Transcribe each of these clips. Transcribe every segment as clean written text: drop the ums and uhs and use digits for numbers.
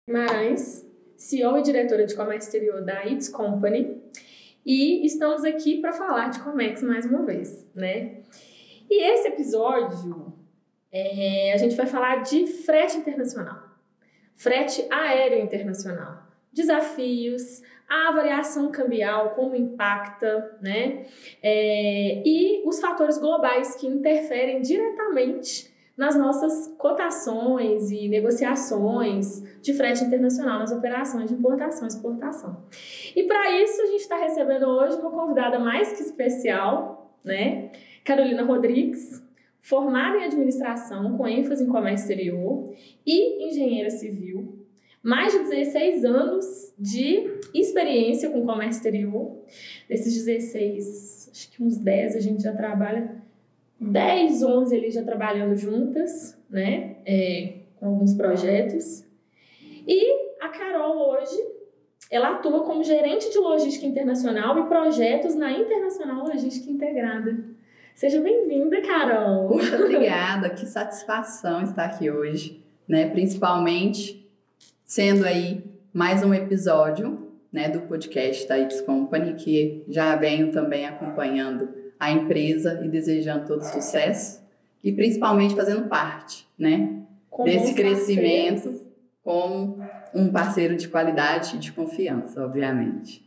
Guimarães, CEO e diretora de comércio exterior da It's Company, e estamos aqui para falar de Comex mais uma vez, né? E esse episódio, a gente vai falar de frete internacional, frete aéreo internacional, desafios, a variação cambial, como impacta, né? E os fatores globais que interferem diretamente nas nossas cotações e negociações de frete internacional nas operações de importação e exportação. E para isso a gente está recebendo hoje uma convidada mais que especial, né? Carolina Rodrigues, formada em administração com ênfase em comércio exterior e engenheira civil, mais de 16 anos de experiência com comércio exterior. Desses 16, acho que uns 10 a gente já trabalha, 10, 11 ali já trabalhando juntas, né, com alguns projetos. E a Carol hoje, ela atua como gerente de logística internacional e projetos na Internacional Logística Integrada. Seja bem-vinda, Carol! Muito obrigada, que satisfação estar aqui hoje, né, principalmente sendo aí mais um episódio, né, do podcast da It's Company, que já venho também acompanhando a empresa e desejando todo sucesso e principalmente fazendo parte, né, desse crescimento como um parceiro de qualidade e de confiança, obviamente.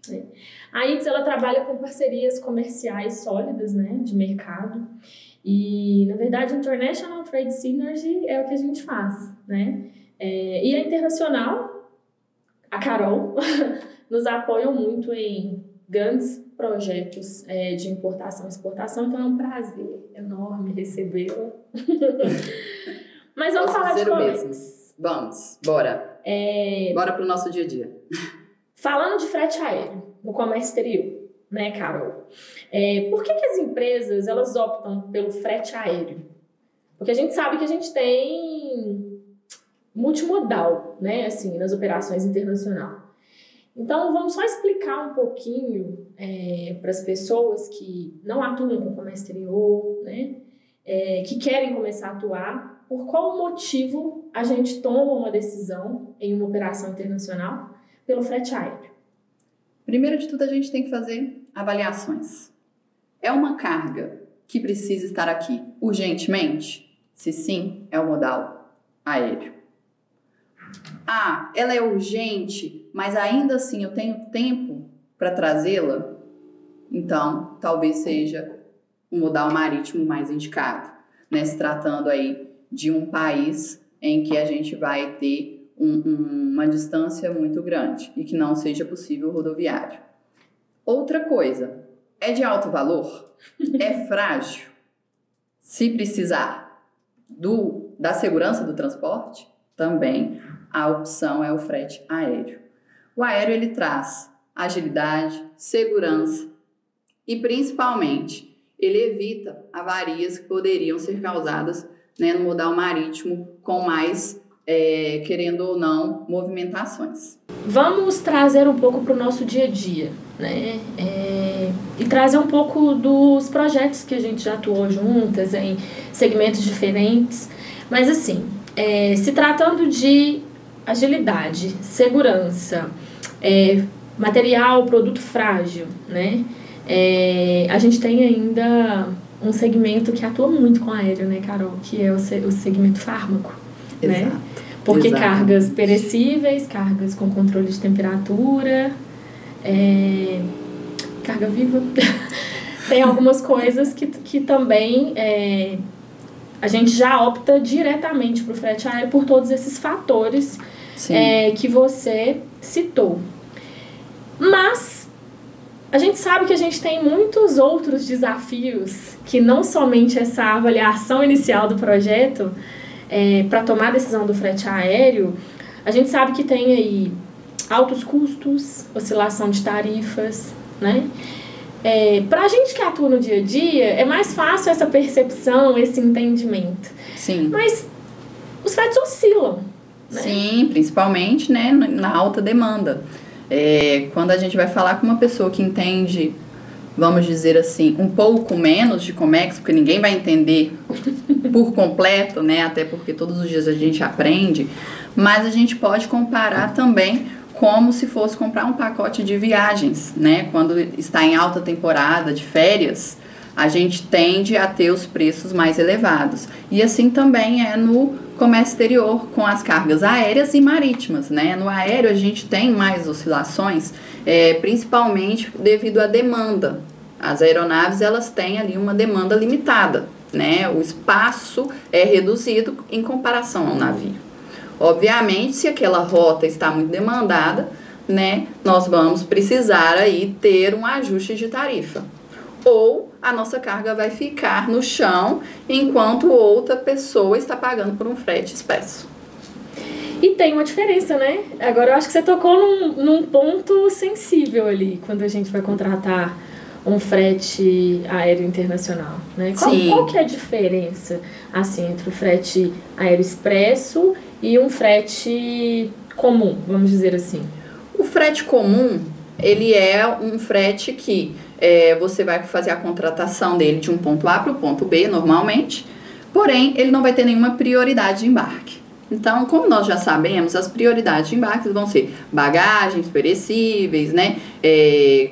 A ITS, ela trabalha com parcerias comerciais sólidas, né, de mercado, e na verdade International Trade Synergy é o que a gente faz, né, e a Internacional, a Carol, nos apoiam muito em grandes projetos de importação e exportação, então é um prazer enorme recebê-la. Mas vamos falar de Comex. Vamos, bora. Bora pro nosso dia a dia. Falando de frete aéreo no comércio exterior, né, Carol? Por que as empresas elas optam pelo frete aéreo? Porque a gente sabe que a gente tem multimodal, né, assim, nas operações internacionais. Então, vamos só explicar um pouquinho para as pessoas que não atuam com comércio exterior, né, que querem começar a atuar, por qual motivo a gente toma uma decisão em uma operação internacional pelo frete aéreo. Primeiro de tudo, a gente tem que fazer avaliações. É uma carga que precisa estar aqui urgentemente? Se sim, é o modal aéreo. Ela é urgente, mas ainda assim eu tenho tempo para trazê-la? Então, talvez seja o modal marítimo mais indicado, né? Se tratando aí de um país em que a gente vai ter uma distância muito grande e que não seja possível rodoviário. Outra coisa, é de alto valor? É frágil? Se precisar da segurança do transporte, também a opção é o frete aéreo. O aéreo ele traz agilidade, segurança e principalmente ele evita avarias que poderiam ser causadas, né, no modal marítimo com mais, querendo ou não, movimentações. Vamos trazer um pouco para o nosso dia a dia, né? E trazer um pouco dos projetos que a gente já atuou juntas em segmentos diferentes. Mas assim, se tratando de agilidade, segurança, material, produto frágil, né? A gente tem ainda um segmento que atua muito com aéreo, né, Carol? Que é o segmento fármaco, Exato. Né? Porque Exato. Cargas perecíveis, cargas com controle de temperatura, carga viva. Tem algumas coisas que também a gente já opta diretamente para o frete aéreo por todos esses fatores que você citou. Mas a gente sabe que a gente tem muitos outros desafios que não somente essa avaliação inicial do projeto para tomar a decisão do frete aéreo, a gente sabe que tem aí altos custos, oscilação de tarifas, né? Para a gente que atua no dia a dia, é mais fácil essa percepção, esse entendimento. Sim. Mas os fretes oscilam, né? Sim, principalmente, né, na alta demanda. Quando a gente vai falar com uma pessoa que entende, vamos dizer assim, um pouco menos de Comex, porque ninguém vai entender por completo, né? Até porque todos os dias a gente aprende, mas a gente pode comparar também como se fosse comprar um pacote de viagens, né? Quando está em alta temporada de férias, a gente tende a ter os preços mais elevados. E assim também é no comércio exterior com as cargas aéreas e marítimas, né? No aéreo a gente tem mais oscilações, principalmente devido à demanda. As aeronaves, elas têm ali uma demanda limitada, né? O espaço é reduzido em comparação ao navio. Obviamente, se aquela rota está muito demandada, né, nós vamos precisar aí ter um ajuste de tarifa. Ou a nossa carga vai ficar no chão enquanto outra pessoa está pagando por um frete expresso. E tem uma diferença, né? Agora eu acho que você tocou num ponto sensível ali, quando a gente vai contratar um frete aéreo internacional, né? Qual que é a diferença, assim, entre o frete aéreo expresso e um frete comum, vamos dizer assim? O frete comum, ele é um frete que você vai fazer a contratação dele de um ponto A para o ponto B, normalmente, porém, ele não vai ter nenhuma prioridade de embarque. Então, como nós já sabemos, as prioridades de embarque vão ser bagagens perecíveis, né,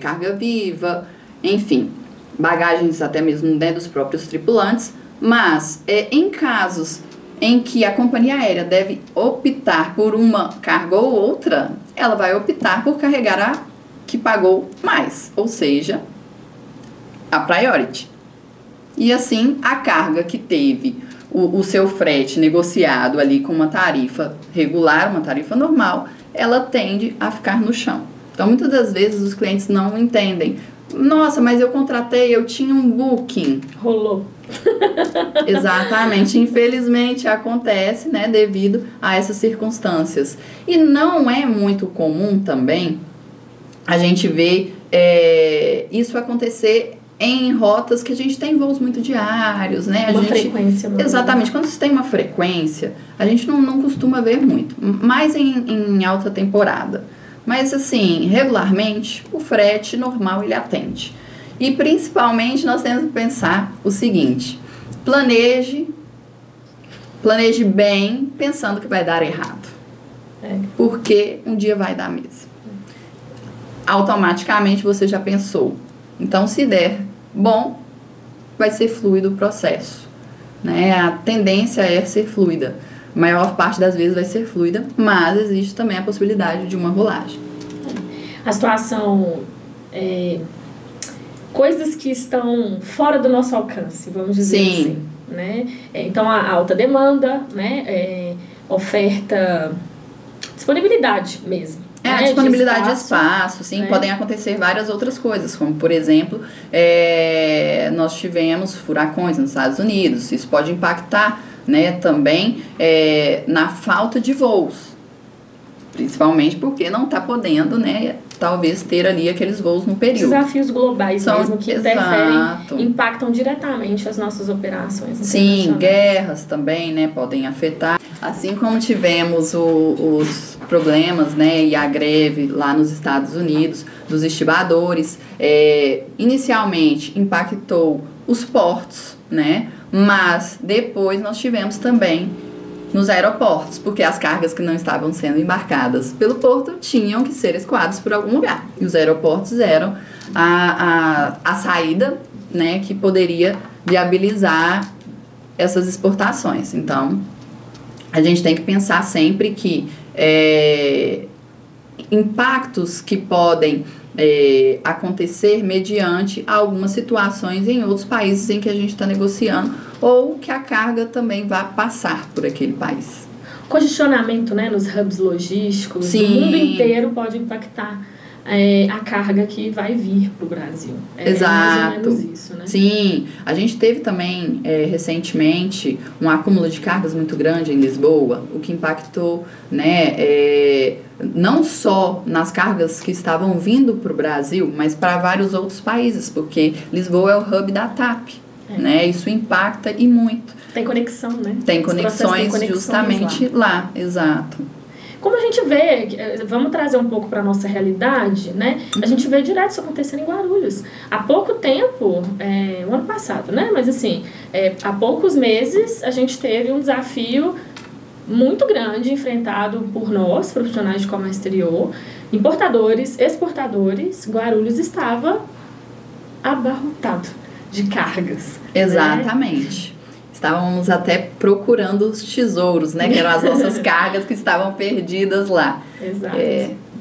carga viva, enfim, bagagens até mesmo, né, dos próprios tripulantes, mas em casos em que a companhia aérea deve optar por uma carga ou outra, ela vai optar por carregar a que pagou mais, ou seja, a priority. E assim, a carga que teve o seu frete negociado ali com uma tarifa regular, uma tarifa normal, ela tende a ficar no chão. Então, muitas das vezes os clientes não entendem. Nossa, mas eu contratei, eu tinha um booking. Rolou. Exatamente, infelizmente acontece, né, devido a essas circunstâncias. E não é muito comum também a gente ver isso acontecer em rotas que a gente tem voos muito diários, né? Frequência. Exatamente, quando você tem uma frequência, a gente não costuma ver muito, mais em alta temporada. Mas assim, regularmente, o frete normal ele atende. E principalmente nós temos que pensar o seguinte: planeje bem pensando que vai dar errado. Porque um dia vai dar mesmo. Automaticamente você já pensou. Então, se der bom, vai ser fluido o processo, né? A tendência é ser fluida. A maior parte das vezes vai ser fluida, mas existe também a possibilidade de uma rolagem. A situação, coisas que estão fora do nosso alcance, vamos dizer assim, né? Então, a alta demanda, né? Oferta, disponibilidade mesmo. A disponibilidade de espaço, sim, podem acontecer várias outras coisas, como, por exemplo, nós tivemos furacões nos Estados Unidos, isso pode impactar, né, também na falta de voos, principalmente porque não está podendo, né, talvez ter ali aqueles voos no período. Desafios globais mesmo que interferem, impactam diretamente as nossas operações. Sim, guerras também, né, podem afetar. Assim como tivemos os problemas, né, e a greve lá nos Estados Unidos dos estibadores, inicialmente impactou os portos, né, mas depois nós tivemos também nos aeroportos, porque as cargas que não estavam sendo embarcadas pelo porto tinham que ser escoadas por algum lugar. E os aeroportos eram a saída, né, que poderia viabilizar essas exportações. Então, a gente tem que pensar sempre que impactos que podem acontecer mediante algumas situações em outros países em que a gente está negociando ou que a carga também vai passar por aquele país. Congestionamento, né, nos hubs logísticos do mundo inteiro pode impactar a carga que vai vir para o Brasil. Exato. Mais ou menos isso, né? Sim, a gente teve também recentemente um acúmulo de cargas muito grande em Lisboa, o que impactou, né, não só nas cargas que estavam vindo para o Brasil, mas para vários outros países, porque Lisboa é o hub da TAP, né? Isso impacta e muito. Tem conexão, né? Tem conexões justamente lá, exato. como a gente vê, vamos trazer um pouco para a nossa realidade, né? A gente vê direto isso acontecendo em Guarulhos. Há pouco tempo, o ano passado, né? Mas assim, há poucos meses a gente teve um desafio muito grande enfrentado por nós, profissionais de comércio exterior, importadores, exportadores. Guarulhos estava abarrotado de cargas. Exatamente. Né? Estávamos até procurando os tesouros, né? Que eram as nossas cargas que estavam perdidas lá. Exato.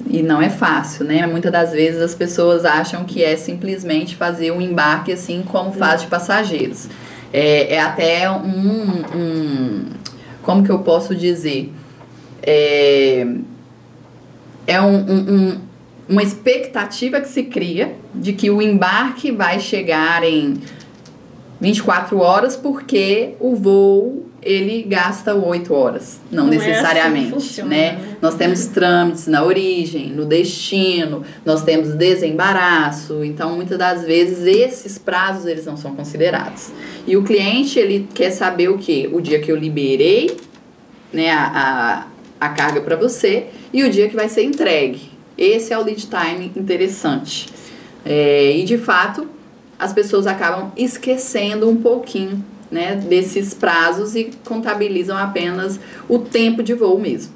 E não é fácil, né? Muitas das vezes as pessoas acham que é simplesmente fazer um embarque assim como faz de passageiros. É até como que eu posso dizer? Uma expectativa que se cria de que o embarque vai chegar em 24 horas porque o voo ele gasta 8 horas, não necessariamente, é assim que funciona, né? Nós temos trâmites na origem, no destino, nós temos desembaraço, então muitas das vezes esses prazos eles não são considerados. E o cliente ele quer saber o quê? O dia que eu liberei, né, a carga para você e o dia que vai ser entregue. Esse é o lead time interessante. E de fato as pessoas acabam esquecendo um pouquinho, né, desses prazos e contabilizam apenas o tempo de voo mesmo.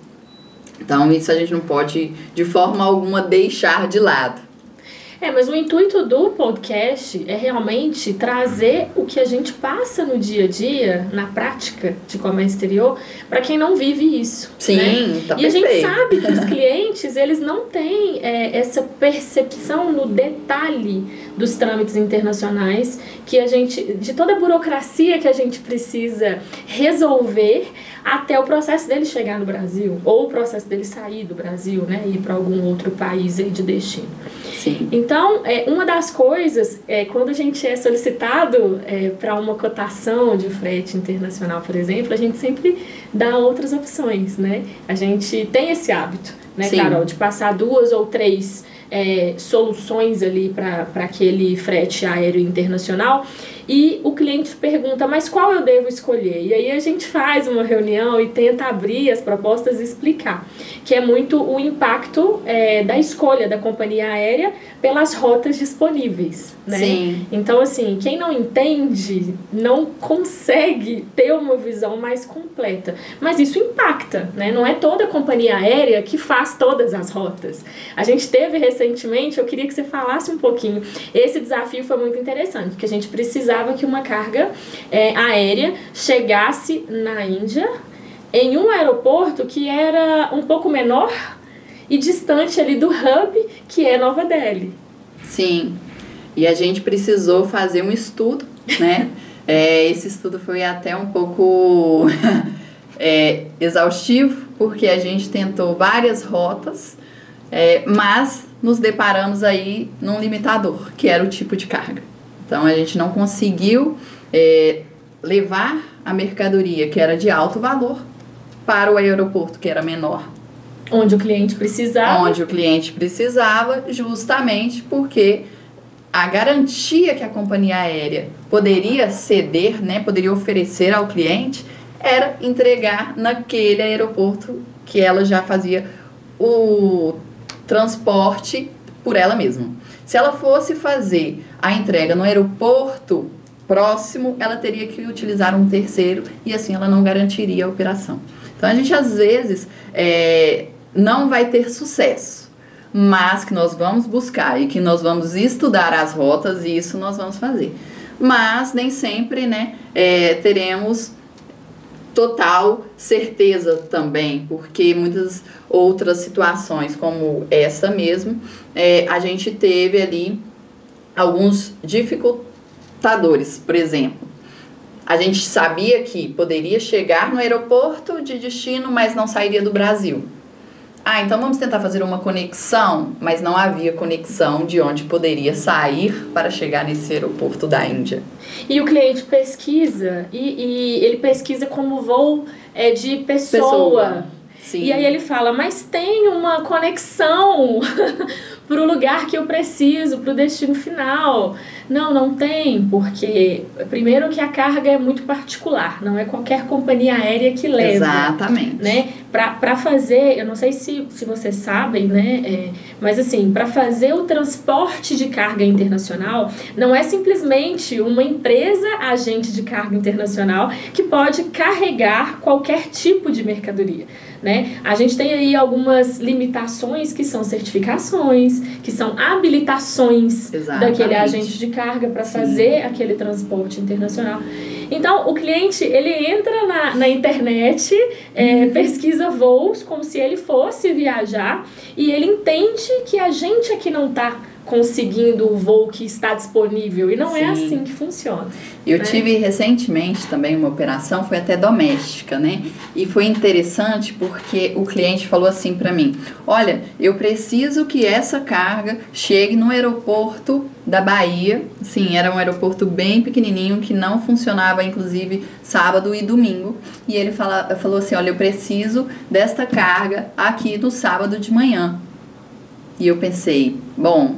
Então, isso a gente não pode, de forma alguma, deixar de lado. Mas o intuito do podcast é realmente trazer o que a gente passa no dia a dia, na prática de comércio exterior, para quem não vive isso. Sim, né? tá E perfeito. a gente sabe que os clientes, eles não têm essa percepção no detalhe dos trâmites internacionais, que a gente, de toda a burocracia que a gente precisa resolver até o processo dele chegar no Brasil, ou o processo dele sair do Brasil, né, e ir para algum outro país aí de destino. Sim. Então, uma das coisas, quando a gente é solicitado para uma cotação de frete internacional, por exemplo, a gente sempre dá outras opções, né? A gente tem esse hábito, né, Sim. Carol, de passar 2 ou 3 soluções ali para aquele frete aéreo internacional. E o cliente pergunta, mas qual eu devo escolher? E aí a gente faz uma reunião e tenta abrir as propostas e explicar, que é muito o impacto da escolha da companhia aérea pelas rotas disponíveis, né? Sim. Então, assim, quem não entende não consegue ter uma visão mais completa. Mas isso impacta, né? Não é toda companhia aérea que faz todas as rotas. A gente teve recentemente, eu queria que você falasse um pouquinho. Esse desafio foi muito interessante, porque a gente precisava que uma carga aérea chegasse na Índia em um aeroporto que era um pouco menor e distante ali do hub, que é Nova Delhi. Sim, e a gente precisou fazer um estudo, né? Esse estudo foi até um pouco exaustivo, porque a gente tentou várias rotas, mas nos deparamos aí num limitador, que era o tipo de carga. Então, a gente não conseguiu levar a mercadoria, que era de alto valor, para o aeroporto, que era menor. Onde o cliente precisava. Onde o cliente precisava, justamente porque a garantia que a companhia aérea poderia ceder, né, poderia oferecer ao cliente, era entregar naquele aeroporto que ela já fazia o transporte por ela mesma. Se ela fosse fazer a entrega no aeroporto próximo, ela teria que utilizar um terceiro e assim ela não garantiria a operação. Então, a gente às vezes não vai ter sucesso, mas que nós vamos buscar e que nós vamos estudar as rotas e isso nós vamos fazer. Mas nem sempre, né, teremos total certeza também, porque muitas outras situações como essa mesmo, a gente teve ali alguns dificultadores. Por exemplo, a gente sabia que poderia chegar no aeroporto de destino, mas não sairia do Brasil. Então vamos tentar fazer uma conexão, mas não havia conexão de onde poderia sair para chegar nesse aeroporto da Índia. E o cliente pesquisa, e ele pesquisa como voo de pessoa. Sim. E aí ele fala, mas tem uma conexão para o lugar que eu preciso, para o destino final, Não, não tem, porque primeiro que a carga é muito particular, não é qualquer companhia aérea que leva. Exatamente. Né? Para fazer, eu não sei se vocês sabem, né? Mas assim, para fazer o transporte de carga internacional, não é simplesmente uma empresa agente de carga internacional que pode carregar qualquer tipo de mercadoria. Né? A gente tem aí algumas limitações que são certificações, que são habilitações daquele agente de carga para fazer aquele transporte internacional. Então, o cliente, ele entra na internet, pesquisa voos como se ele fosse viajar e ele entende que a gente aqui não está conseguindo o voo que está disponível. E não é assim que funciona. Eu tive recentemente também uma operação, foi até doméstica, né? E foi interessante porque o cliente falou assim para mim: olha, eu preciso que essa carga chegue no aeroporto da Bahia. Sim, era um aeroporto bem pequenininho que não funcionava, inclusive, sábado e domingo. E ele falou assim: olha, eu preciso desta carga aqui no sábado de manhã. E eu pensei, bom,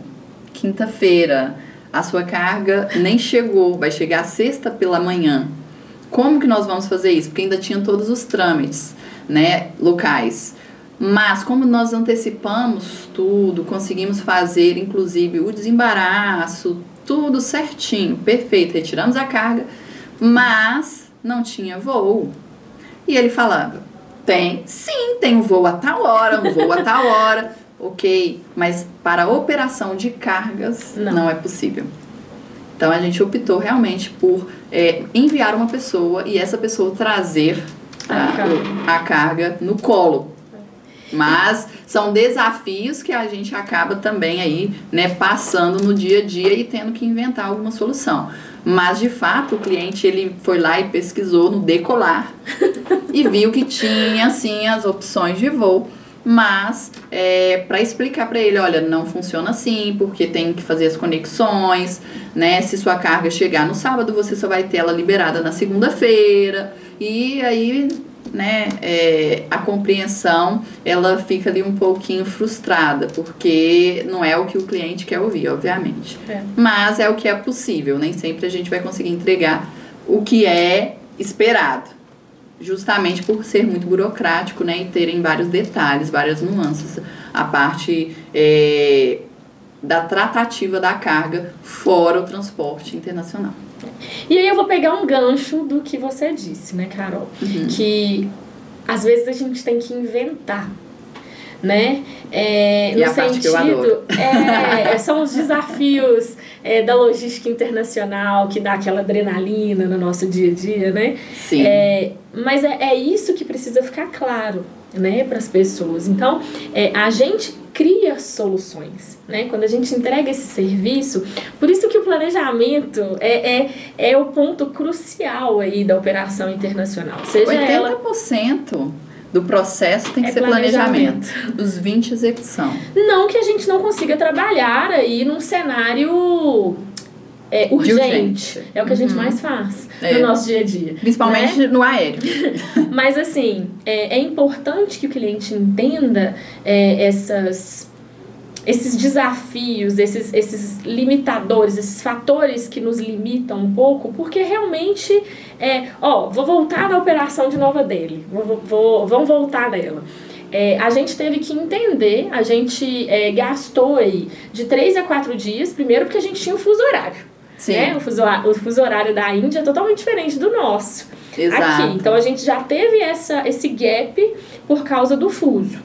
quinta-feira, a sua carga nem chegou, vai chegar sexta pela manhã. Como que nós vamos fazer isso? Porque ainda tinha todos os trâmites, né, locais. Mas como nós antecipamos tudo, conseguimos fazer, inclusive, o desembaraço, tudo certinho, perfeito, retiramos a carga, mas não tinha voo. E ele falava, tem um voo a tal hora, um voo a tal hora. Ok, mas para a operação de cargas não é possível. Então a gente optou realmente por enviar uma pessoa e essa pessoa trazer a carga no colo. Mas são desafios que a gente acaba também aí, né, passando no dia a dia e tendo que inventar alguma solução. Mas de fato o cliente ele foi lá e pesquisou no Decolar e viu que tinha assim as opções de voo. Mas para explicar para ele, olha, não funciona assim, porque tem que fazer as conexões, né? Se sua carga chegar no sábado, você só vai ter ela liberada na segunda-feira. E aí, né, a compreensão, ela fica ali um pouquinho frustrada, porque não é o que o cliente quer ouvir, obviamente. Mas é o que é possível, nem sempre a gente vai conseguir entregar o que é esperado. Justamente por ser muito burocrático, né, e terem vários detalhes, várias nuances, a parte da tratativa da carga fora o transporte internacional. E aí eu vou pegar um gancho do que você disse, né, Carol? Que às vezes a gente tem que inventar, né? E a parte que eu adoro. São os desafios da logística internacional que dá aquela adrenalina no nosso dia a dia, né? Sim. Mas é isso que precisa ficar claro, né, para as pessoas. Então, a gente cria soluções, né? Quando a gente entrega esse serviço, por isso que o planejamento é o ponto crucial aí da operação internacional. Seja 80% do processo tem que ser planejamento. Os 20% execução. Não que a gente não consiga trabalhar aí num cenário urgente. É o que a gente mais faz no nosso dia a dia. Principalmente, né, no aéreo. Mas assim, é importante que o cliente entenda esses desafios, esses limitadores, esses fatores que nos limitam um pouco, porque realmente, vou voltar na operação de Nova Delhi, vamos voltar nela. A gente teve que entender, a gente gastou aí de 3 a 4 dias, primeiro porque a gente tinha um fuso horário. Sim. Né? O fuso horário da Índia é totalmente diferente do nosso. Exato. Aqui. Então a gente já teve esse gap por causa do fuso.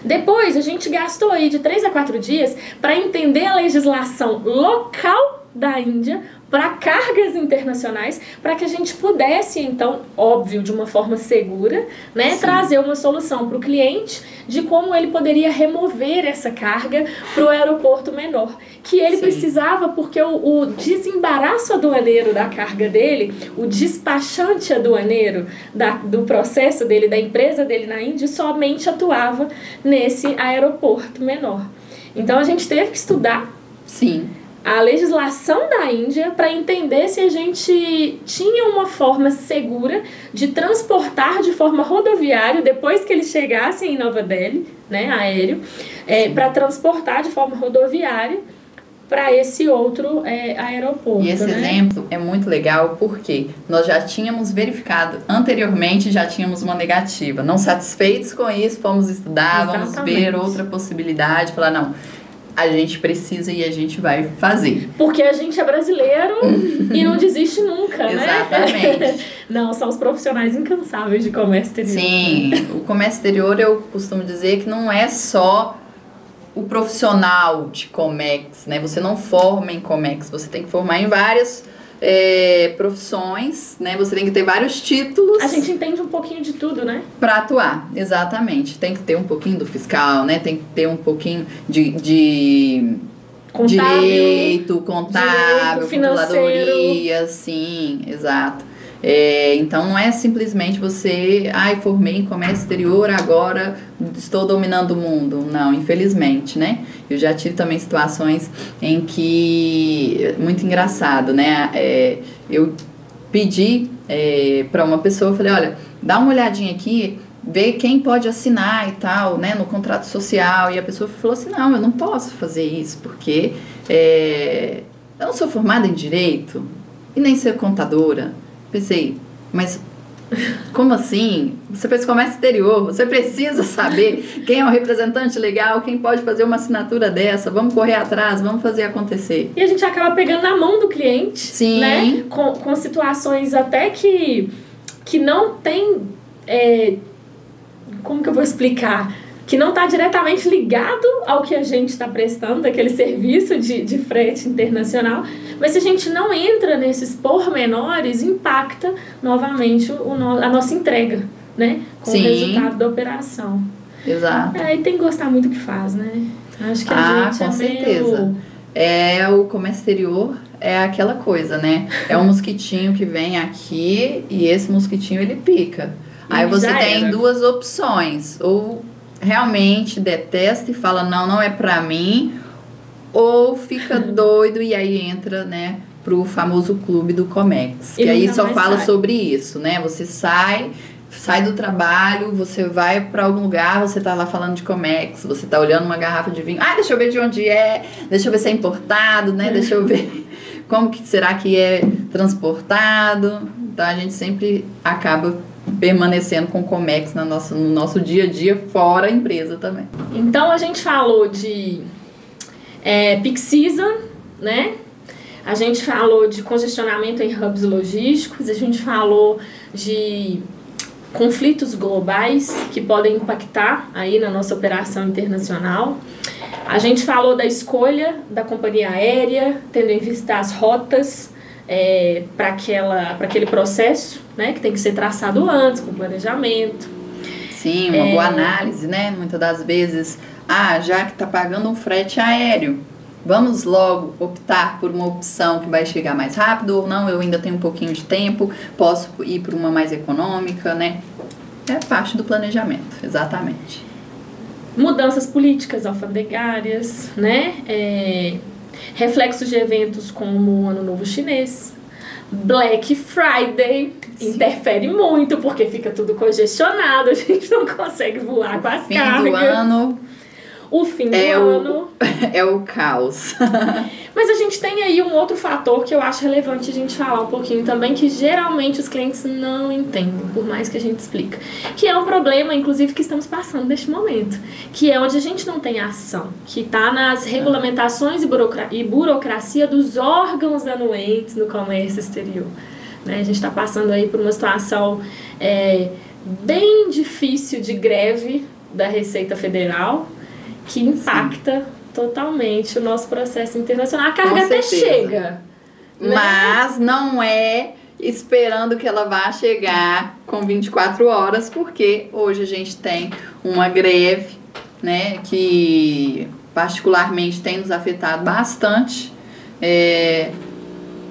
Depois a gente gastou aí de 3 a 4 dias para entender a legislação local da Índia para cargas internacionais, para que a gente pudesse, então, óbvio, de uma forma segura, né, trazer uma solução para o cliente de como ele poderia remover essa carga para o aeroporto menor, que ele precisava, porque o desembaraço aduaneiro da carga dele, o despachante aduaneiro do processo dele, da empresa dele na Índia, somente atuava nesse aeroporto menor. Então, a gente teve que estudar a legislação da Índia para entender se a gente tinha uma forma segura de transportar de forma rodoviária, depois que eles chegassem em Nova Delhi, né, aéreo, para transportar de forma rodoviária para esse outro aeroporto. E esse exemplo é muito legal porque nós já tínhamos verificado anteriormente, já tínhamos uma negativa. Não satisfeitos com isso, fomos estudar, vamos ver outra possibilidade, falar, não, a gente precisa e a gente vai fazer. Porque a gente é brasileiro e não desiste nunca, né? Exatamente. Não, são os profissionais incansáveis de comércio exterior. Sim, o comércio exterior eu costumo dizer que não é só o profissional de Comex, né? Você não forma em Comex, você tem que formar em várias profissões, né? Você tem que ter vários títulos. A gente entende um pouquinho de tudo, né? Para atuar, exatamente. Tem que ter um pouquinho do fiscal, né? Tem que ter um pouquinho de contábil, direito, contábil, financeiro. controladoria, sim, exato. Então não é simplesmente você, formei em comércio exterior, agora estou dominando o mundo. Não, infelizmente, né? Eu já tive também situações em que, muito engraçado, né? Eu pedi para uma pessoa, eu falei, olha, dá uma olhadinha aqui, vê quem pode assinar e tal, né, no contrato social. E a pessoa falou assim, não, eu não posso fazer isso, porque eu não sou formada em direito e nem ser contadora. Pensei, mas como assim? Você fez comércio exterior, você precisa saber quem é o representante legal, quem pode fazer uma assinatura dessa, vamos correr atrás, vamos fazer acontecer. E a gente acaba pegando na mão do cliente, sim, né? Com situações até que não tem, como que eu vou explicar? Que não está diretamente ligado ao que a gente está prestando, daquele serviço de frete internacional, mas se a gente não entra nesses pormenores, impacta novamente a nossa entrega, né? Com sim, o resultado da operação. Exato. E tem que gostar muito do que faz, né? Acho que a gente com certeza. O comércio exterior é aquela coisa, né? É um mosquitinho que vem aqui e esse mosquitinho ele pica. Aí você tem duas opções, ou realmente detesta e fala, não é pra mim, ou fica doido e aí entra, né, pro famoso clube do Comex, que aí só fala sobre isso, né, você sai do trabalho, você vai pra algum lugar, você tá lá falando de Comex, você tá olhando uma garrafa de vinho, deixa eu ver de onde deixa eu ver se é importado, né, deixa eu ver como que será que é transportado. Então a gente sempre acaba permanecendo com o Comex no nosso dia a dia, fora a empresa também. Então a gente falou de peak season, né? A gente falou de congestionamento em hubs logísticos, a gente falou de conflitos globais que podem impactar aí na nossa operação internacional. A gente falou da escolha da companhia aérea, tendo em vista as rotas para aquele processo, né, que tem que ser traçado antes, com planejamento. Sim, uma boa análise, né? Muitas das vezes, já que está pagando um frete aéreo, vamos logo optar por uma opção que vai chegar mais rápido, ou não, eu ainda tenho um pouquinho de tempo, posso ir por uma mais econômica, né? É parte do planejamento, exatamente. Mudanças políticas alfandegárias, né? Reflexos de eventos como o Ano Novo Chinês, Black Friday, sim, interfere muito porque fica tudo congestionado, a gente não consegue voar com as cargas. O fim do ano é o caos. Mas a gente tem aí um outro fator que eu acho relevante a gente falar um pouquinho também, que geralmente os clientes não entendem, por mais que a gente explica. Que é um problema, inclusive, que estamos passando neste momento. Que é onde a gente não tem ação. Que está nas regulamentações e burocracia dos órgãos anuentes no comércio exterior. Né? A gente está passando aí por uma situação bem difícil de greve da Receita Federal, que impacta totalmente o nosso processo internacional. A carga até chega. Né? Mas não é esperando que ela vá chegar com 24 horas, porque hoje a gente tem uma greve, né, que particularmente tem nos afetado bastante,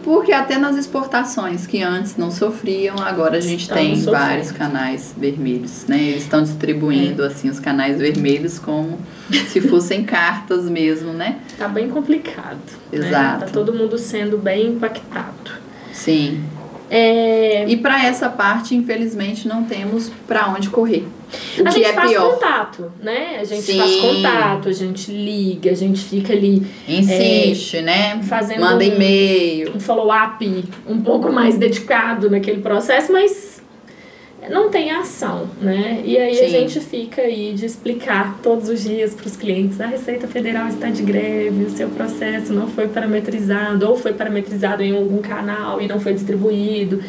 porque até nas exportações que antes não sofriam, agora a gente tem vários canais vermelhos, né? Eles estão distribuindo assim os canais vermelhos como se fossem cartas mesmo, né? Tá bem complicado. Exato. Né? Tá todo mundo sendo bem impactado. Sim. E para essa parte, infelizmente, não temos para onde correr. O a que gente é faz pior. contato, né? A gente Sim. faz contato, a gente liga, a gente fica ali Insiste, né? fazendo Manda e-mail. um follow-up um pouco mais dedicado naquele processo, mas não tem ação, né? E aí a Sim. gente fica aí de explicar todos os dias para os clientes: a Receita Federal está de greve, o seu processo não foi parametrizado, ou foi parametrizado em algum canal e não foi distribuído.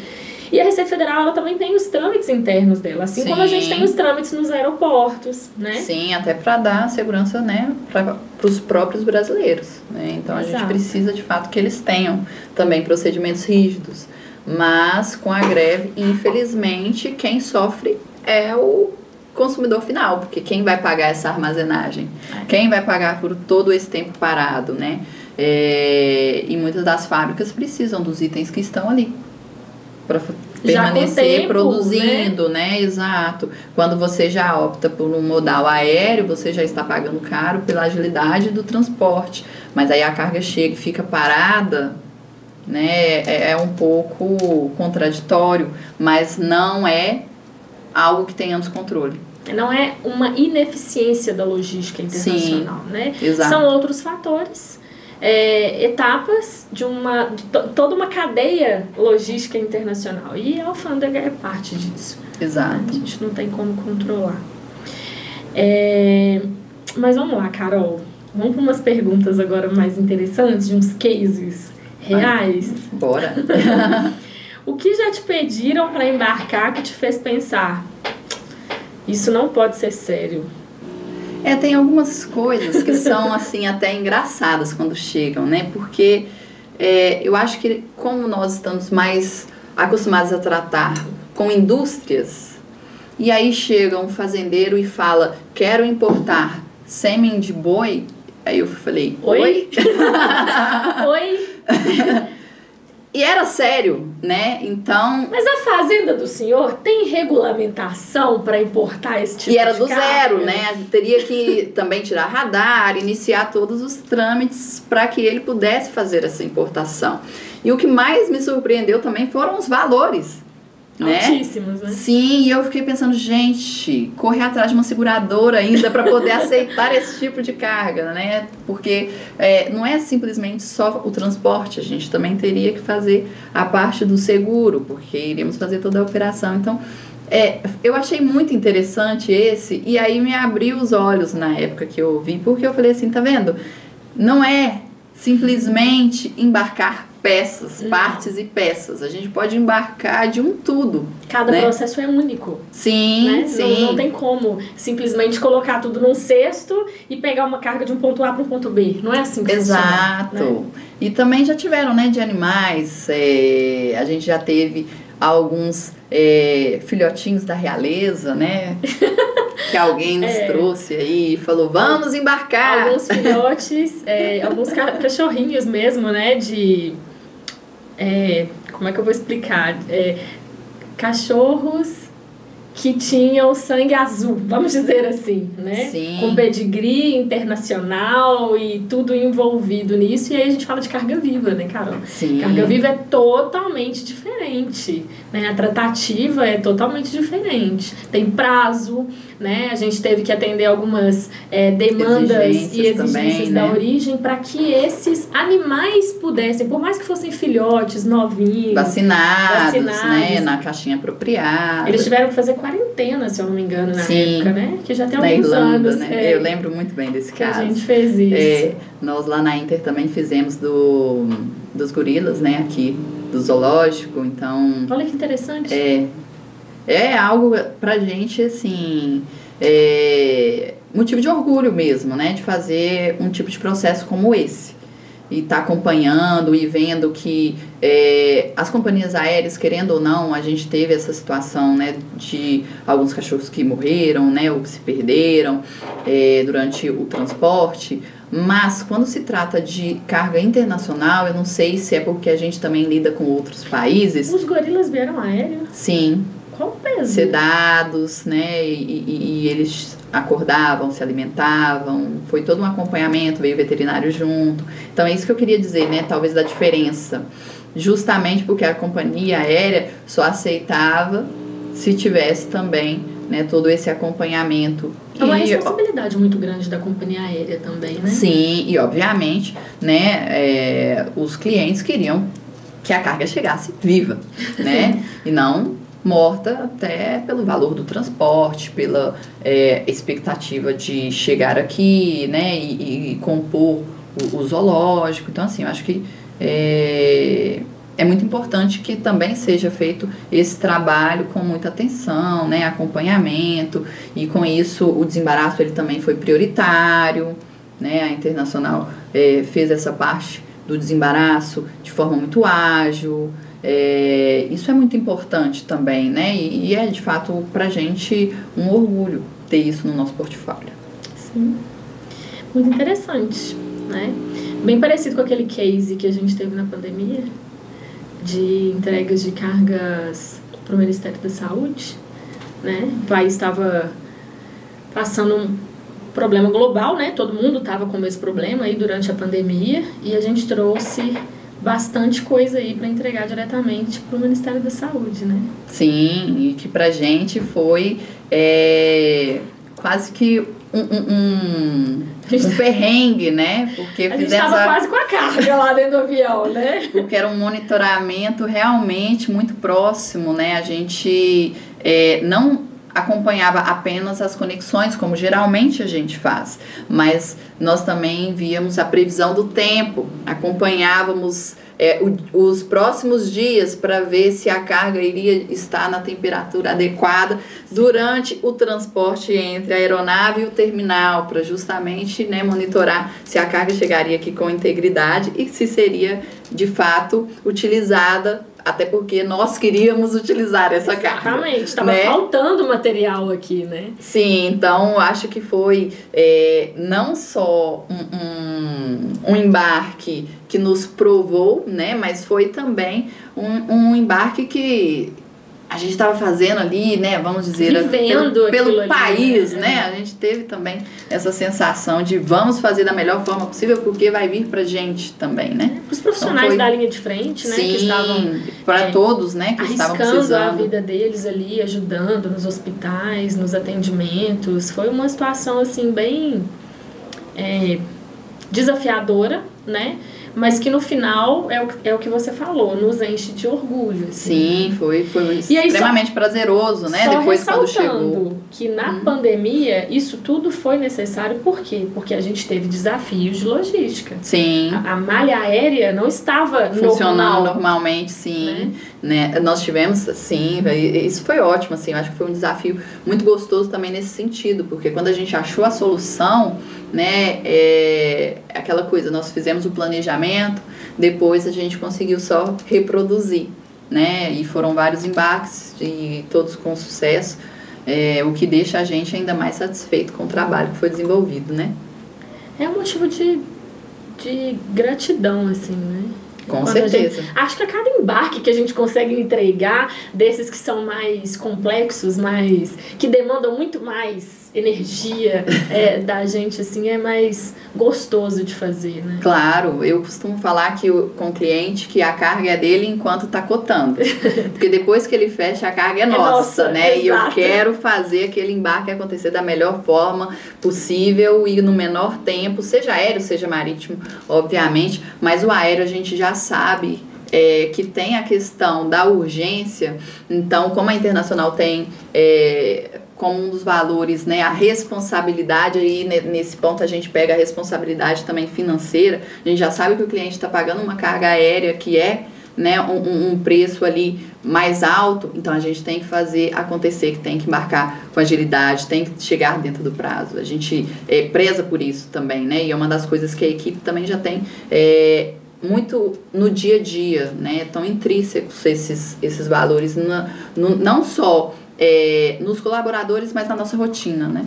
E a Receita Federal, ela também tem os trâmites internos dela, assim Sim. como a gente tem os trâmites nos aeroportos, né? Sim, até para dar segurança, né, para os próprios brasileiros, né? Então a gente Exato. precisa de fato que eles tenham também procedimentos rígidos. Mas com a greve, infelizmente, quem sofre é o consumidor final, porque quem vai pagar essa armazenagem? Quem vai pagar por todo esse tempo parado, né? E muitas das fábricas precisam dos itens que estão ali para permanecer tempo, produzindo, né? Exato. Quando você já opta por um modal aéreo, você já está pagando caro pela agilidade do transporte. Mas aí a carga chega e fica parada, né? É um pouco contraditório, mas não é algo que tenhamos controle. Não é uma ineficiência da logística internacional, né? Exato. São outros fatores, etapas de toda uma cadeia logística internacional. E a alfândega é parte disso. Exato. A gente não tem como controlar. Mas vamos lá, Carol. Vamos para umas perguntas agora mais interessantes, de uns cases reais. Bora. O que já te pediram para embarcar que te fez pensar: isso não pode ser sério? Tem algumas coisas que são, assim, até engraçadas quando chegam, né? Porque eu acho que como nós estamos mais acostumados a tratar com indústrias, e aí chega um fazendeiro e fala: quero importar sêmen de boi. Aí eu falei: oi? Oi? E era sério, né? Então... Mas a fazenda do senhor tem regulamentação para importar esse tipo de E era do carga? zero, né? Teria que também tirar radar, iniciar todos os trâmites para que ele pudesse fazer essa importação. E o que mais me surpreendeu também foram os valores, né? Altíssimos, né? Sim, e eu fiquei pensando: gente, correr atrás de uma seguradora ainda para poder aceitar esse tipo de carga, né? Porque não é simplesmente só o transporte, a gente também teria que fazer a parte do seguro, porque iríamos fazer toda a operação. Então, eu achei muito interessante esse, e aí me abriu os olhos na época que eu ouvi, porque eu falei assim: tá vendo? Não é simplesmente embarcar peças, partes e peças. A gente pode embarcar de um tudo. Cada né? processo é único. Sim, Né? sim. Não tem como simplesmente colocar tudo num cesto e pegar uma carga de um ponto A para um ponto B. Não é assim que Exato. funciona. Né? E também já tiveram, né, de animais. A gente já teve alguns filhotinhos da realeza, né? Que alguém nos trouxe aí e falou: vamos embarcar. Alguns filhotes, alguns cachorrinhos mesmo, né? Como é que eu vou explicar? Cachorros que tinham sangue azul, vamos dizer assim, né? Sim. Com pedigree internacional e tudo envolvido nisso. E aí a gente fala de carga viva, né, Carol? Sim. Carga viva é totalmente diferente, né? A tratativa é totalmente diferente. Tem prazo, né? A gente teve que atender algumas demandas e exigências também, da né? origem para que esses animais pudessem, por mais que fossem filhotes, novinhos, Vacinados, né? Na caixinha apropriada. eles tiveram que fazer quarentena, se eu não me engano, na época, né? Que já tem na alguns Irlanda, anos. né? Eu lembro muito bem desse que caso. a gente fez isso. Nós lá na Inter também fizemos dos gorilas, né? Aqui, do zoológico, então... Olha que interessante. É algo pra gente, assim... motivo de orgulho mesmo, né? De fazer um tipo de processo como esse. E tá acompanhando e vendo que as companhias aéreas, querendo ou não, a gente teve essa situação, né, de alguns cachorros que morreram, né, ou que se perderam durante o transporte. Mas quando se trata de carga internacional, eu não sei se é porque a gente também lida com outros países. Os gorilas vieram aéreo? Sim. Qual o peso? Sedados, né, e eles acordavam, se alimentavam, foi todo um acompanhamento, veio o veterinário junto. Então é isso que eu queria dizer, né, talvez da diferença. justamente porque a companhia aérea só aceitava se tivesse também, né, todo esse acompanhamento. É uma responsabilidade muito grande da companhia aérea também, né? Sim, e obviamente, né, os clientes queriam que a carga chegasse viva, né, e não morta até pelo valor do transporte, pela expectativa de chegar aqui, né, e compor o zoológico. Então, assim, eu acho que é muito importante que também seja feito esse trabalho com muita atenção, né, acompanhamento, e com isso o desembaraço ele também foi prioritário, né, a Internacional fez essa parte do desembaraço de forma muito ágil. Isso é muito importante também, né, e é de fato pra gente um orgulho ter isso no nosso portfólio. Sim, muito interessante, né, bem parecido com aquele case que a gente teve na pandemia, de entregas de cargas para o Ministério da Saúde, né? O país estava passando um problema global, né? Todo mundo estava com o mesmo problema aí durante a pandemia, e a gente trouxe bastante coisa aí para entregar diretamente para o Ministério da Saúde, né? Sim, e que pra gente foi quase que um perrengue, né? Porque a gente estava quase com a carga lá dentro do avião, né? Porque era um monitoramento realmente muito próximo, né? A gente não acompanhava apenas as conexões, como geralmente a gente faz, mas nós também víamos a previsão do tempo, acompanhávamos os próximos dias para ver se a carga iria estar na temperatura adequada durante o transporte entre a aeronave e o terminal, para justamente, né, monitorar se a carga chegaria aqui com integridade e se seria de fato utilizada, até porque nós queríamos utilizar essa carga. Exatamente, estava faltando material aqui, né? Sim, então acho que foi não só um embarque que nos provou, né, mas foi também um embarque que a gente estava fazendo ali, né, vamos dizer, pelo país, ali, né? A gente teve também essa sensação de vamos fazer da melhor forma possível, porque vai vir pra gente também, né? Os profissionais da linha de frente, né, sim, que estavam para todos, né, que estavam precisando, arriscando a vida deles ali, ajudando nos hospitais, nos atendimentos. Foi uma situação assim bem desafiadora, né? Mas que no final é o que você falou, nos enche de orgulho. Assim. Sim, foi extremamente prazeroso, né? Depois quando chegou. Que na pandemia isso tudo foi necessário, por quê? Porque a gente teve desafios de logística. Sim. A malha aérea não estava funcionando normalmente, sim. Né? Nós tivemos, sim, isso foi ótimo, assim, eu acho que foi um desafio muito gostoso também nesse sentido, porque quando a gente achou a solução, né, aquela coisa, nós fizemos o planejamento, depois a gente conseguiu só reproduzir, né, e foram vários embarques e todos com sucesso, o que deixa a gente ainda mais satisfeito com o trabalho que foi desenvolvido, né. É um motivo de gratidão, assim, né. Com certeza. Acho que a cada embarque que a gente consegue entregar, desses que são mais complexos, que demandam muito mais energia da gente, assim, é mais gostoso de fazer, né? Claro, eu costumo falar com o cliente que a carga é dele enquanto tá cotando. Porque depois que ele fecha, a carga é nossa, né? Exato. E eu quero fazer aquele embarque acontecer da melhor forma possível e no menor tempo, seja aéreo, seja marítimo, obviamente, mas o aéreo a gente já sabe que tem a questão da urgência. Então, como a Internacional tem como um dos valores, né, a responsabilidade, aí nesse ponto a gente pega a responsabilidade também financeira, a gente já sabe que o cliente está pagando uma carga aérea que né, um preço ali mais alto, então a gente tem que fazer acontecer, que tem que embarcar com agilidade, tem que chegar dentro do prazo. A gente preza por isso também, né, e é uma das coisas que a equipe também já tem muito no dia a dia, né, tão intrínsecos esses valores, não só nos colaboradores, mas na nossa rotina, né.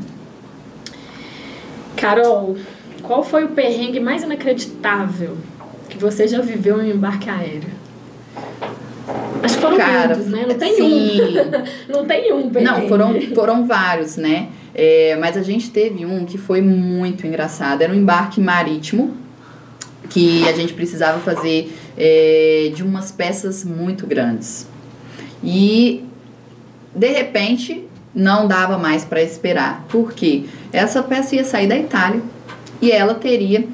Carol, qual foi o perrengue mais inacreditável que você já viveu em um embarque aéreo? Acho que foram muitos, né? Não tem não tem um perrengue. Não, foram vários, né? Mas a gente teve um que foi muito engraçado. Era um embarque marítimo que a gente precisava fazer de umas peças muito grandes. E, de repente, não dava mais para esperar. Por quê? Essa peça ia sair da Itália e ela teria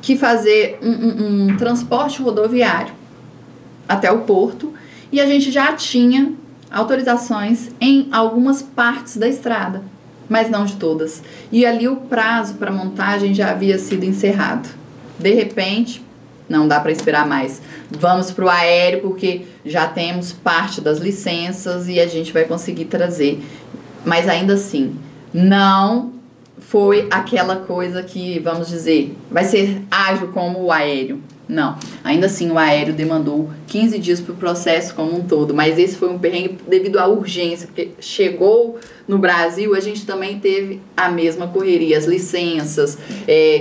que fazer um transporte rodoviário até o porto, e a gente já tinha autorizações em algumas partes da estrada, mas não de todas. E ali o prazo para montagem já havia sido encerrado. De repente, não dá para esperar mais. Vamos para o aéreo, porque já temos parte das licenças e a gente vai conseguir trazer. Mas ainda assim, não foi aquela coisa que, vamos dizer, vai ser ágil como o aéreo. Não, ainda assim o aéreo demandou 15 dias para o processo como um todo, mas esse foi um perrengue devido à urgência, porque chegou no Brasil, a gente também teve a mesma correria, as licenças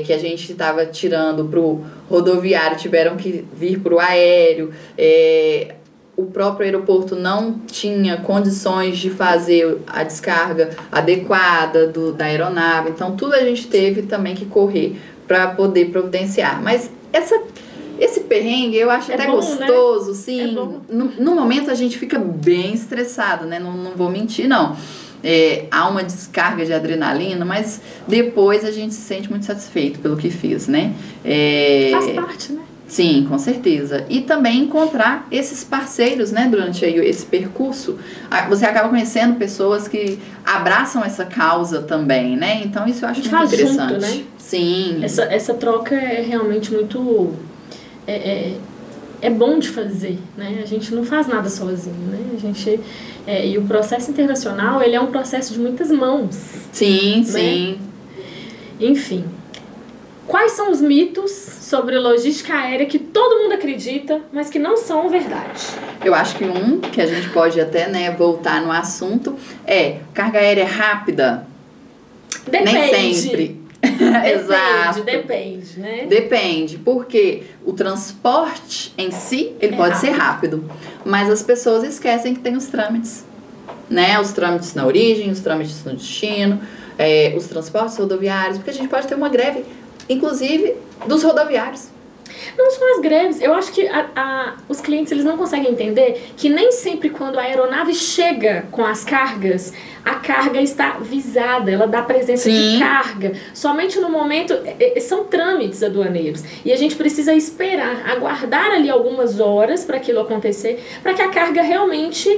que a gente estava tirando para o rodoviário tiveram que vir para o aéreo, o próprio aeroporto não tinha condições de fazer a descarga adequada da aeronave, então tudo a gente teve também que correr para poder providenciar, mas esse perrengue eu acho até bom, gostoso, né? Sim. No momento a gente fica bem estressado, né? Não vou mentir, não. Há uma descarga de adrenalina, mas depois a gente se sente muito satisfeito pelo que fez, né? Faz parte, né? Sim, com certeza. E também encontrar esses parceiros, né? Durante aí esse percurso, você acaba conhecendo pessoas que abraçam essa causa também, né? Então isso eu acho muito interessante. Junto, né? Sim. Essa troca é realmente muito... É bom de fazer, né? A gente não faz nada sozinho, né? E o processo internacional, ele é um processo de muitas mãos. Sim, né? Sim. Enfim. Quais são os mitos sobre logística aérea que todo mundo acredita, mas que não são verdade? Eu acho que que a gente pode até, né, voltar no assunto carga aérea rápida. Depende. Nem sempre. Exato. Depende, né? Depende, porque o transporte em si, ele pode ser rápido, mas as pessoas esquecem que tem os trâmites, né? Os trâmites na origem, os trâmites no destino, os transportes rodoviários, porque a gente pode ter uma greve, inclusive, dos rodoviários. Não são as greves. Eu acho que os clientes eles não conseguem entender que nem sempre quando a aeronave chega com as cargas, a carga está visada, ela dá presença Sim. de carga. Somente no momento, são trâmites aduaneiros. E a gente precisa esperar, aguardar ali algumas horas para aquilo acontecer, para que a carga realmente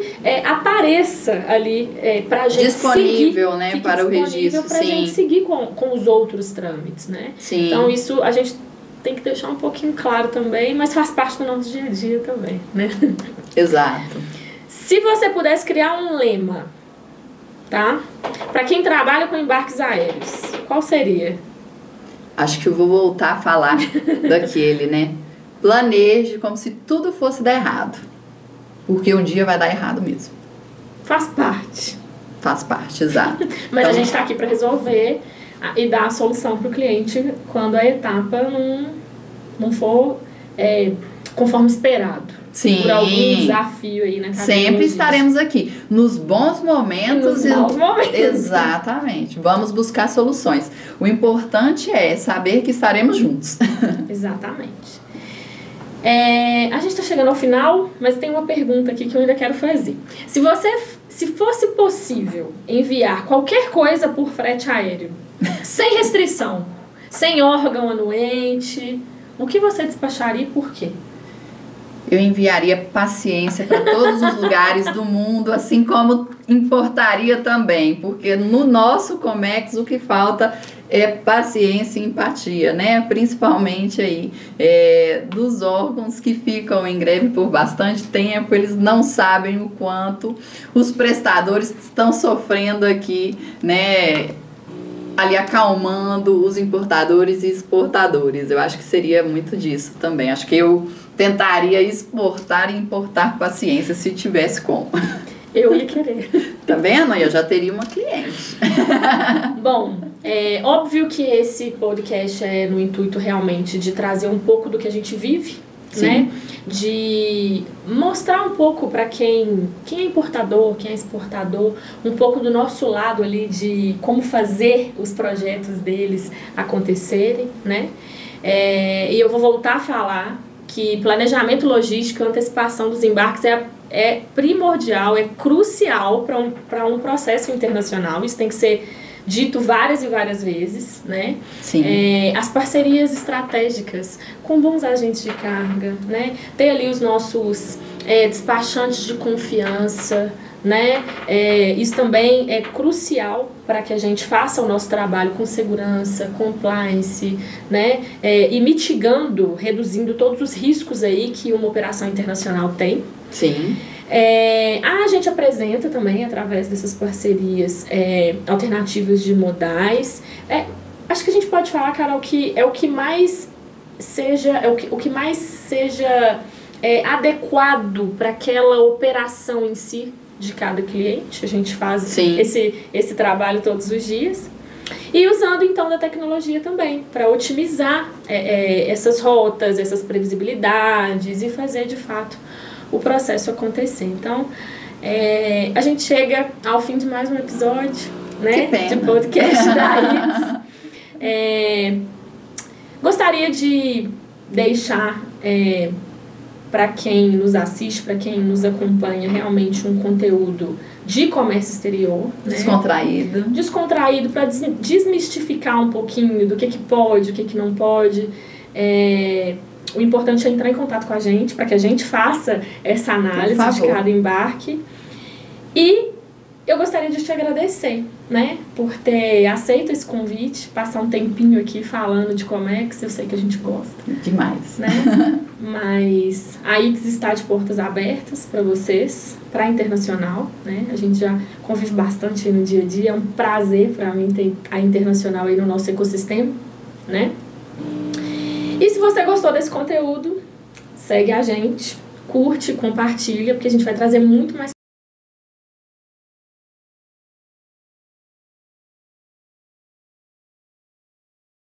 apareça ali para a gente disponível, seguir, né, para o registro. Para a gente seguir com os outros trâmites, né? Sim. Então isso a gente tem que deixar um pouquinho claro também, mas faz parte do nosso dia a dia também, né? Exato. Se você pudesse criar um lema, tá? Para quem trabalha com embarques aéreos, qual seria? Acho que eu vou voltar a falar daquele, né? Planeje como se tudo fosse dar errado. Porque um dia vai dar errado mesmo. Faz parte. Faz parte, exato. Mas a gente está aqui para resolver e dar a solução para o cliente quando a etapa não for conforme esperado. Sim. Por algum desafio aí na cadeia. Sempre estaremos aqui. Nos bons momentos. Nos maus momentos. Exatamente. Vamos buscar soluções. O importante é saber que estaremos juntos. Exatamente. A gente está chegando ao final, mas tem uma pergunta aqui que eu ainda quero fazer. Se fosse possível enviar qualquer coisa por frete aéreo, sem restrição, sem órgão anuente, o que você despacharia e por quê? Eu enviaria paciência para todos os lugares do mundo, assim como importaria também, porque no nosso Comex o que falta é paciência e empatia, né? Principalmente aí dos órgãos que ficam em greve por bastante tempo, eles não sabem o quanto os prestadores estão sofrendo aqui, né? Ali acalmando os importadores e exportadores. Eu acho que seria muito disso também. Acho que eu tentaria exportar e importar paciência se tivesse como. Eu ia querer. Tá vendo? Eu já teria uma cliente. Bom, óbvio que esse podcast é no intuito realmente de trazer um pouco do que a gente vive, Sim. né? De mostrar um pouco para quem é importador, quem é exportador, um pouco do nosso lado ali de como fazer os projetos deles acontecerem, né? E eu vou voltar a falar que planejamento logístico, antecipação dos embarques é primordial, é crucial para um processo internacional. Isso tem que ser dito várias e várias vezes, né? Sim. As parcerias estratégicas com bons agentes de carga, né? Ter ali os nossos despachantes de confiança, né? Isso também é crucial para que a gente faça o nosso trabalho com segurança, compliance, né? E mitigando, reduzindo todos os riscos aí que uma operação internacional tem. Sim. A gente apresenta também, através dessas parcerias, alternativas de modais. Acho que a gente pode falar, Carol, que o que mais seja adequado para aquela operação em si de cada cliente. A gente faz esse trabalho todos os dias. E usando, então, da tecnologia também, para otimizar essas rotas, essas previsibilidades e fazer, de fato, o processo acontecer. Então, a gente chega ao fim de mais um episódio, né, de podcast da ITS. Gostaria de deixar para quem nos assiste, para quem nos acompanha, realmente um conteúdo de comércio exterior. Né? Descontraído, para desmistificar um pouquinho do que pode, o que não pode. O importante é entrar em contato com a gente, para que a gente faça essa análise de cada embarque. E eu gostaria de te agradecer, né, por ter aceito esse convite, passar um tempinho aqui falando de Comex. Eu sei que a gente gosta. Demais. Né? Mas a ITS está de portas abertas para vocês, para a internacional, né? A gente já convive bastante no dia a dia. É um prazer para mim ter a internacional aí no nosso ecossistema, né? E se você gostou desse conteúdo, segue a gente, curte, compartilha, porque a gente vai trazer muito mais